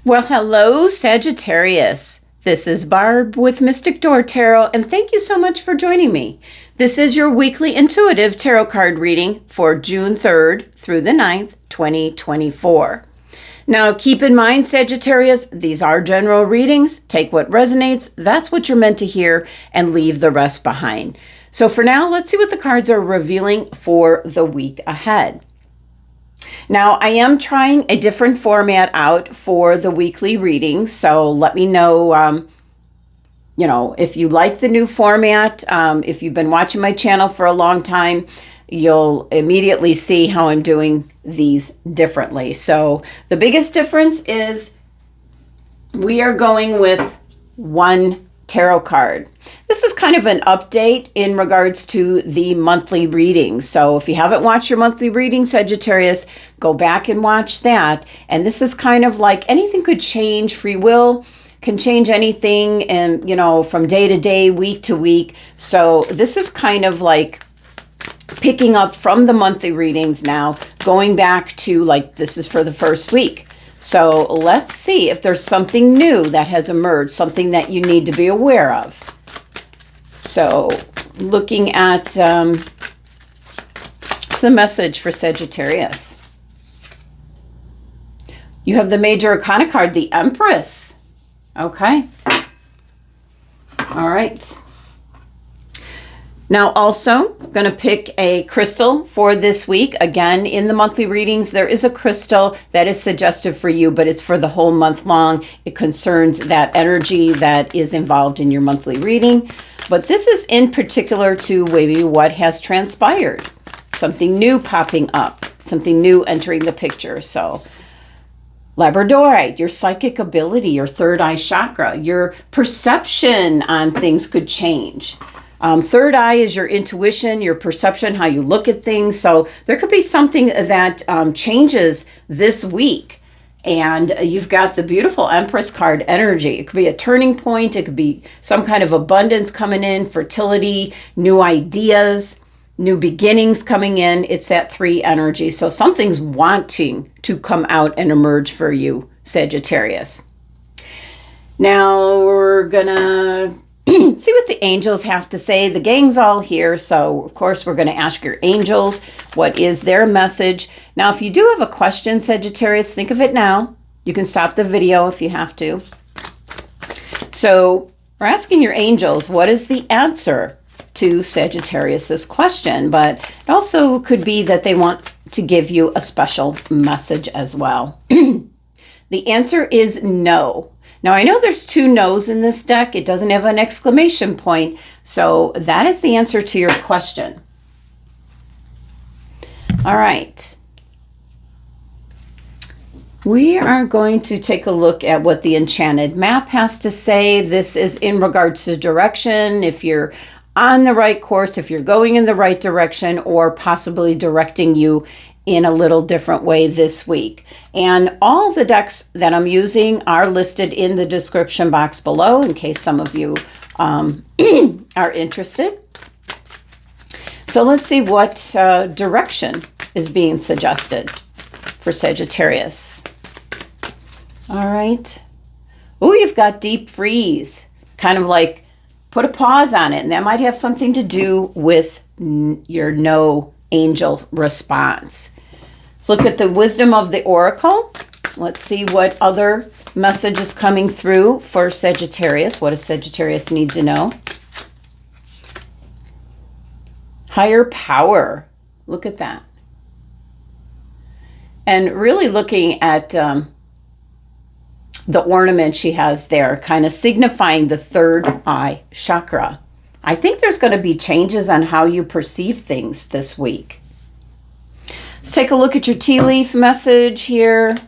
Well, hello, Sagittarius. This is Barb with Mystic Door Tarot, and thank you so much for joining me. This is your weekly intuitive tarot card reading for June 3rd through the 9th, 2024. Now, keep in mind, Sagittarius, these are general readings. Take what resonates, that's what you're meant to hear, and leave the rest behind. So for now, let's see what the cards are revealing for the week ahead. Now, I am trying a different format out for the weekly readings, so let me know, if you like the new format. If you've been watching my channel for a long time, you'll immediately see how I'm doing these differently. So the biggest difference is we are going with one tarot card. This is kind of an update in regards to the monthly readings. So if you haven't watched your monthly reading, Sagittarius, go back and watch that. And this is kind of like anything could change. Free will can change anything, and from day to day, week to week. So this is kind of like picking up from the monthly readings now, going back to like this is for the first week. So let's see if there's something new that has emerged, something that you need to be aware of. So looking at what's the message for Sagittarius? You have the Major Arcana card, the Empress. Okay. All right. Now also, I'm going to pick a crystal for this week. Again, in the monthly readings, there is a crystal that is suggestive for you, but it's for the whole month long. It concerns that energy that is involved in your monthly reading. But this is in particular to maybe what has transpired. Something new popping up, something new entering the picture. So Labradorite, your psychic ability, your third eye chakra, your perception on things could change. Third eye is your intuition, your perception, how you look at things. So there could be something that changes this week. And you've got the beautiful Empress card energy. It could be a turning point. It could be some kind of abundance coming in, fertility, new ideas, new beginnings coming in. It's that 3 energy. So something's wanting to come out and emerge for you, Sagittarius. Now we're going to see what the angels have to say. The gang's all here, so of course we're going to ask your angels what is their message. Now, if you do have a question, Sagittarius, think of it now. You can stop the video if you have to. So we're asking your angels, what is the answer to Sagittarius's question? But it also could be that they want to give you a special message as well. The answer is no. Now, I know there's 2 no's in this deck. It doesn't have an exclamation point. So that is the answer to your question. All right. We are going to take a look at what the Enchanted map has to say. This is in regards to direction, if you're on the right course, if you're going in the right direction, or possibly directing you in a little different way this week. And all the decks that I'm using are listed in the description box below in case some of you are interested. So let's see what direction is being suggested for Sagittarius. All right. Oh, you've got deep freeze. Kind of like put a pause on it. And that might have something to do with your no angel response. Let's look at the wisdom of the oracle. Let's see what other message is coming through for Sagittarius. What does Sagittarius need to know? Higher power. Look at that. And really looking at the ornament she has there, kind of signifying the third eye chakra. I think there's going to be changes on how you perceive things this week. Let's take a look at your tea leaf message here.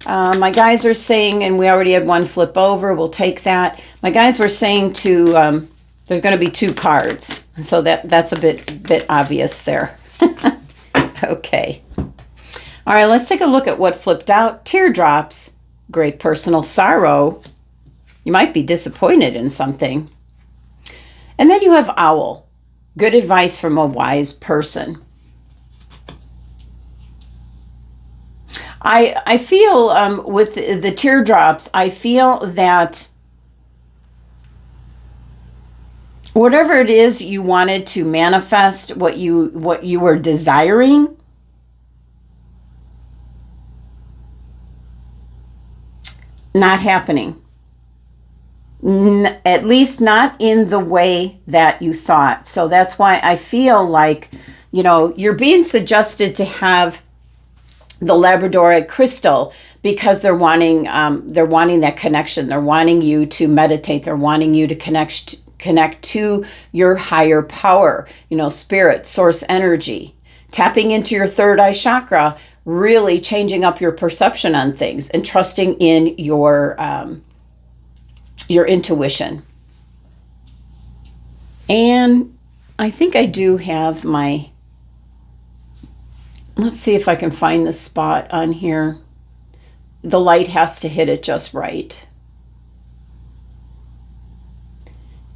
My guys are saying, and we already had one flip over, we'll take that. My guys were saying to, there's going to be 2 cards. So that's a bit obvious there. Okay. All right, let's take a look at what flipped out. Teardrops, great personal sorrow. You might be disappointed in something. And then you have owl, good advice from a wise person. I feel with the teardrops, I feel that whatever it is you wanted to manifest, what you were desiring, not happening. At least not in the way that you thought. So that's why I feel like, you're being suggested to have the Labradorite crystal because they're wanting that connection. They're wanting you to meditate. They're wanting you to connect to your higher power, spirit, source energy, tapping into your third eye chakra, really changing up your perception on things and trusting in your intuition. And I think I do have my, let's see if I can find the spot on here. The light has to hit it just right.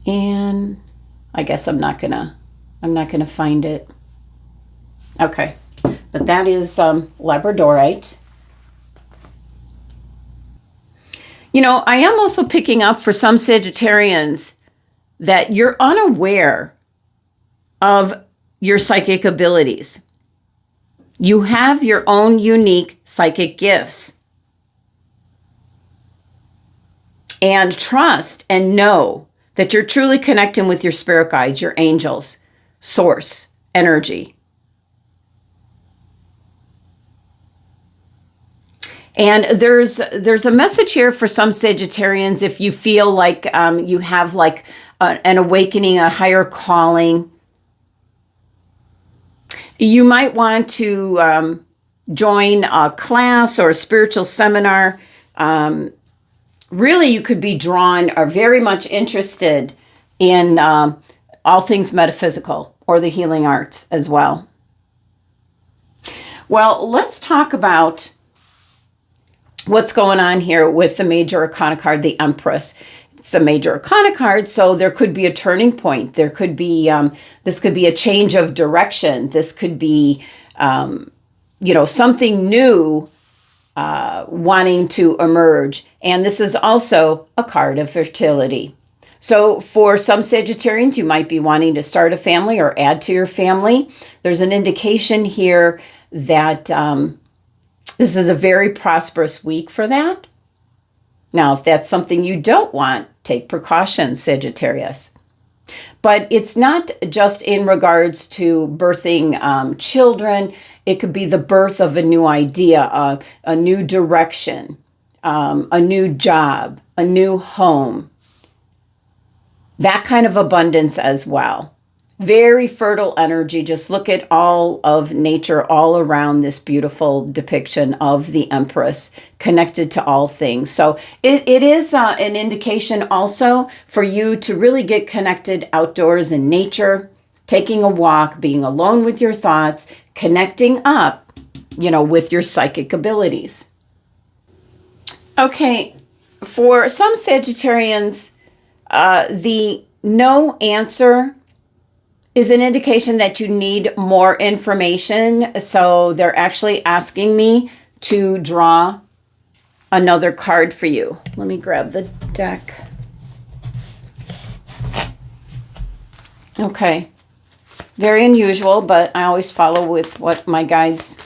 And I guess I'm not gonna find it. Okay, but that is Labradorite. I am also picking up for some Sagittarians that you're unaware of your psychic abilities. You have your own unique psychic gifts. And trust and know that you're truly connecting with your spirit guides, your angels, source, energy. And there's a message here for some Sagittarians if you feel like you have like an awakening, a higher calling. You might want to join a class or a spiritual seminar. Really, you could be drawn or very much interested in all things metaphysical or the healing arts as well. Well, let's talk about what's going on here with the major arcana card, the Empress. It's a major arcana card, so there could be a turning point. There could be, this could be a change of direction. This could be, something new wanting to emerge. And this is also a card of fertility. So for some Sagittarians, you might be wanting to start a family or add to your family. There's an indication here that this is a very prosperous week for that. Now, if that's something you don't want, take precautions, Sagittarius. But it's not just in regards to birthing children. It could be the birth of a new idea, a new direction, a new job, a new home. That kind of abundance as well. Very fertile energy. Just look at all of nature all around this beautiful depiction of the Empress connected to all things. So it is an indication also for you to really get connected outdoors in nature, taking a walk, being alone with your thoughts, connecting up, with your psychic abilities. Okay, for some Sagittarians, the no answer is an indication that you need more information. So they're actually asking me to draw another card for you. Let me grab the deck. Okay. Very unusual, but I always follow with what my guides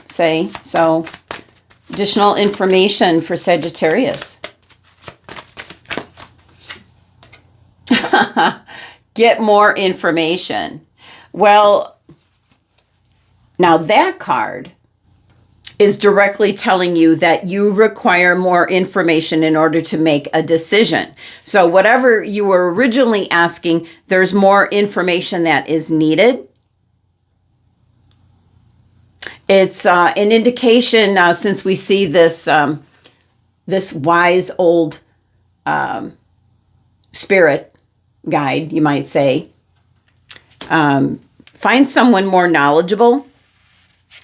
say. So additional information for Sagittarius. Get more information. Well, now that card is directly telling you that you require more information in order to make a decision. So whatever you were originally asking, there's more information that is needed. It's an indication, since we see this this wise old spirit guide, you might say, find someone more knowledgeable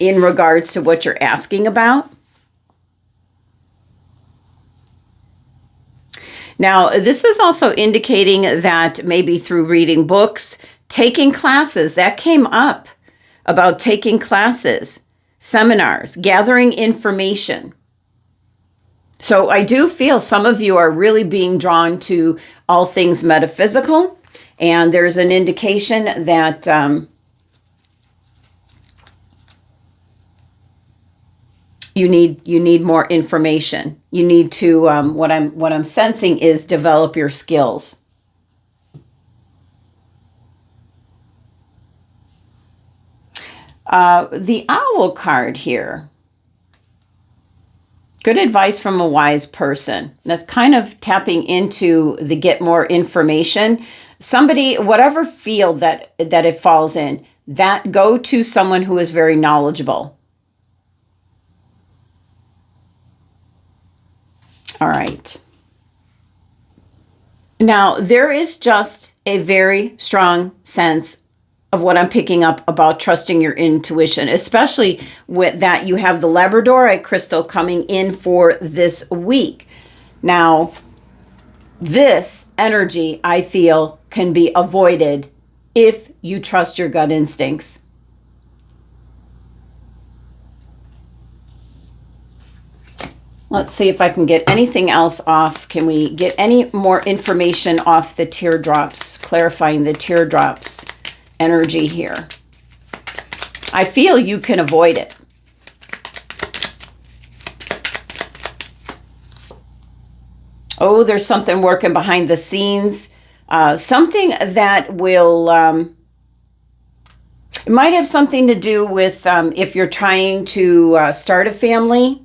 in regards to what you're asking about. Now, this is also indicating that maybe through reading books, taking classes, that came up about taking classes. seminars, gathering information. So I do feel some of you are really being drawn to all things metaphysical, and there's an indication that you need more information. You need to what I'm sensing is develop your skills. The owl card here. Good advice from a wise person. That's kind of tapping into the get more information. Somebody, whatever field that it falls in, that go to someone who is very knowledgeable. All right. Now, there is just a very strong sense of what I'm picking up about trusting your intuition, especially with that you have the Labradorite crystal coming in for this week. Now, this energy, I feel, can be avoided if you trust your gut instincts. Let's see if I can get anything else off. Can we get any more information off the teardrops, clarifying the teardrops energy here? I feel you can avoid it. Oh, there's something working behind the scenes. Something that will, it might have something to do with if you're trying to start a family.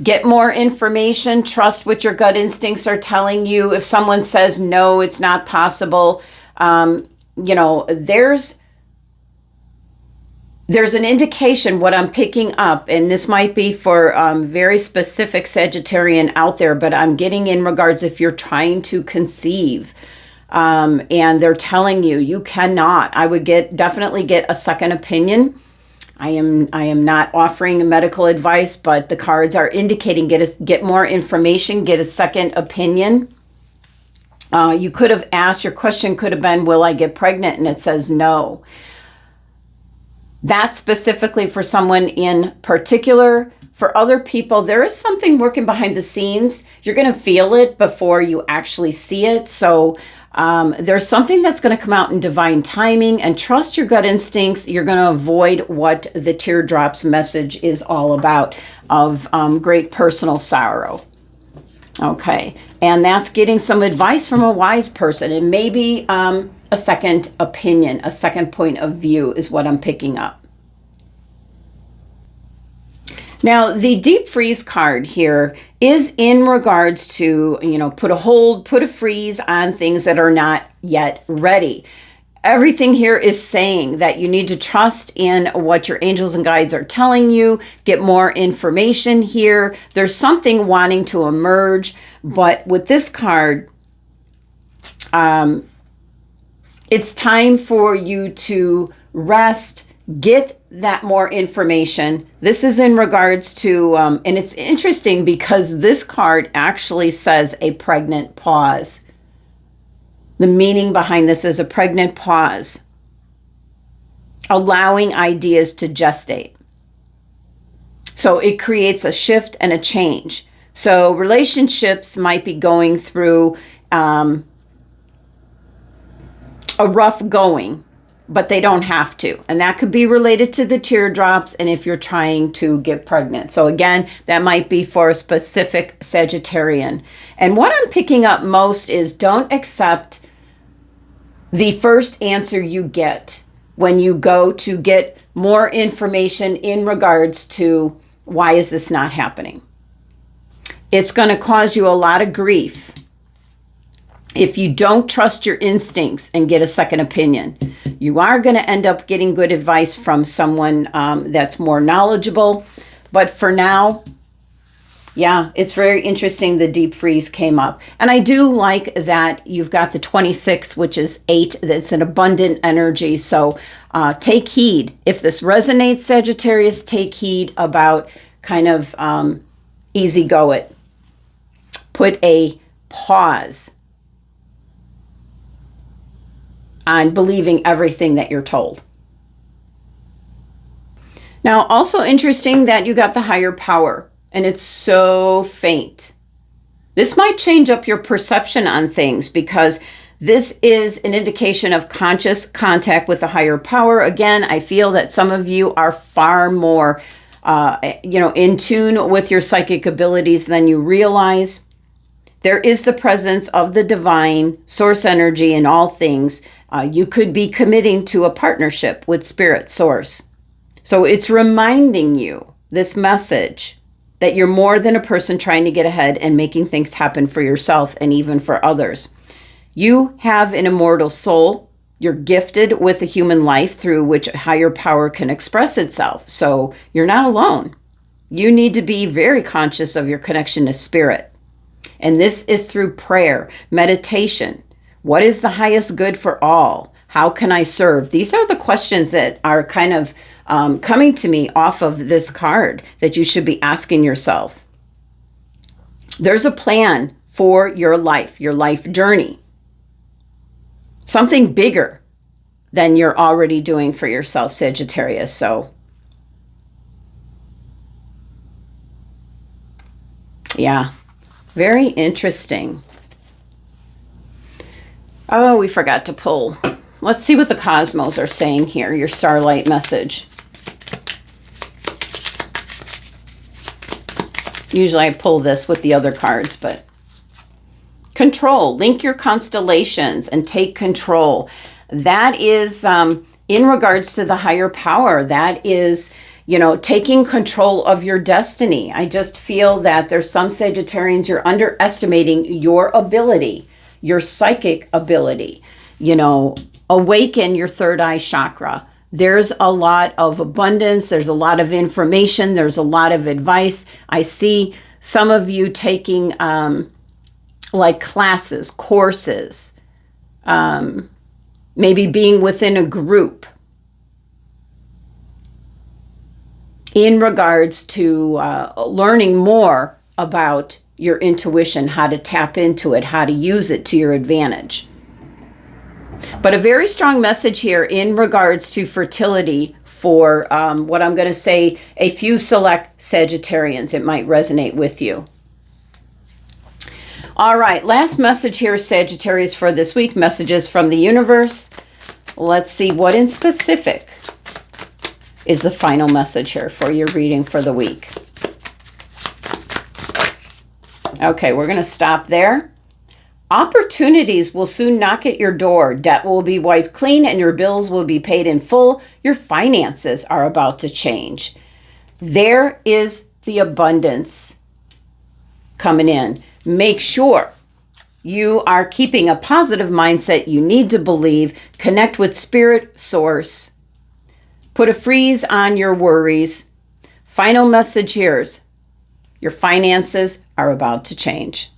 Get more information. Trust what your gut instincts are telling you. If someone says, no, it's not possible, you know, there's an indication what I'm picking up, and this might be for very specific Sagittarian out there, but I'm getting in regards if you're trying to conceive and they're telling you, you cannot. I would definitely get a second opinion. I am not offering medical advice, but the cards are indicating get more information, get a second opinion. You could have asked, your question could have been, will I get pregnant? And it says no. That's specifically for someone in particular. For other people, there is something working behind the scenes. You're going to feel it before you actually see it. So there's something that's going to come out in divine timing, and trust your gut instincts. You're going to avoid what the teardrops message is all about of great personal sorrow. Okay, and that's getting some advice from a wise person, and maybe a second opinion, a second point of view is what I'm picking up. Now, the deep freeze card here is in regards to, you know, put a hold, put a freeze on things that are not yet ready. Everything here is saying that you need to trust in what your angels and guides are telling you, get more information here. There's something wanting to emerge, but with this card, it's time for you to rest, get that more information. This is in regards to, and it's interesting because this card actually says a pregnant pause. The meaning behind this is a pregnant pause, allowing ideas to gestate. So it creates a shift and a change. So relationships might be going through a rough going, but they don't have to. And that could be related to the teardrops and if you're trying to get pregnant. So again, that might be for a specific Sagittarian. And what I'm picking up most is don't accept the first answer you get when you go to get more information in regards to why is this not happening. It's going to cause you a lot of grief if you don't trust your instincts and get a second opinion. You are going to end up getting good advice from someone that's more knowledgeable. But for now, yeah, it's very interesting the deep freeze came up. And I do like that you've got the 26, which is 8. That's an abundant energy. So take heed. If this resonates, Sagittarius, take heed about kind of easy go it. Put a pause on believing everything that you're told. Now, also interesting that you got the higher power, and it's so faint. This might change up your perception on things because this is an indication of conscious contact with the higher power. Again, I feel that some of you are far more, in tune with your psychic abilities than you realize. There is the presence of the divine source energy in all things. You could be committing to a partnership with Spirit Source. So it's reminding you, this message, that you're more than a person trying to get ahead and making things happen for yourself and even for others. You have an immortal soul. You're gifted with a human life through which a higher power can express itself. So you're not alone. You need to be very conscious of your connection to spirit. And this is through prayer, meditation. What is the highest good for all? How can I serve? These are the questions that are kind of coming to me off of this card that you should be asking yourself. There's a plan for your life journey. Something bigger than you're already doing for yourself, Sagittarius. So, yeah, very interesting. Oh, we forgot to pull. Let's see what the cosmos are saying here, your starlight message. Usually I pull this with the other cards, but control, link your constellations and take control. That is in regards to the higher power. That is, taking control of your destiny. I just feel that there's some Sagittarians, you're underestimating your ability, your psychic ability. Awaken your third eye chakra. There's a lot of abundance. There's a lot of information. There's a lot of advice. I see some of you taking like classes, courses, maybe being within a group in regards to learning more about your intuition, how to tap into it, how to use it to your advantage. But a very strong message here in regards to fertility for what I'm going to say, a few select Sagittarians. It might resonate with you. All right, last message here, Sagittarius, for this week. Messages from the universe. Let's see what in specific is the final message here for your reading for the week. Okay, we're going to stop there. Opportunities will soon knock at your door. Debt will be wiped clean and your bills will be paid in full. Your finances are about to change. There is the abundance coming in. Make sure you are keeping a positive mindset. You need to believe. Connect with Spirit Source. Put a freeze on your worries. Final message here is your finances are about to change.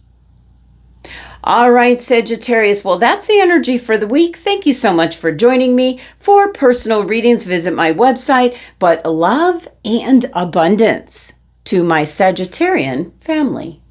All right, Sagittarius. Well, that's the energy for the week. Thank you so much for joining me. For personal readings, visit my website. But love and abundance to my Sagittarian family.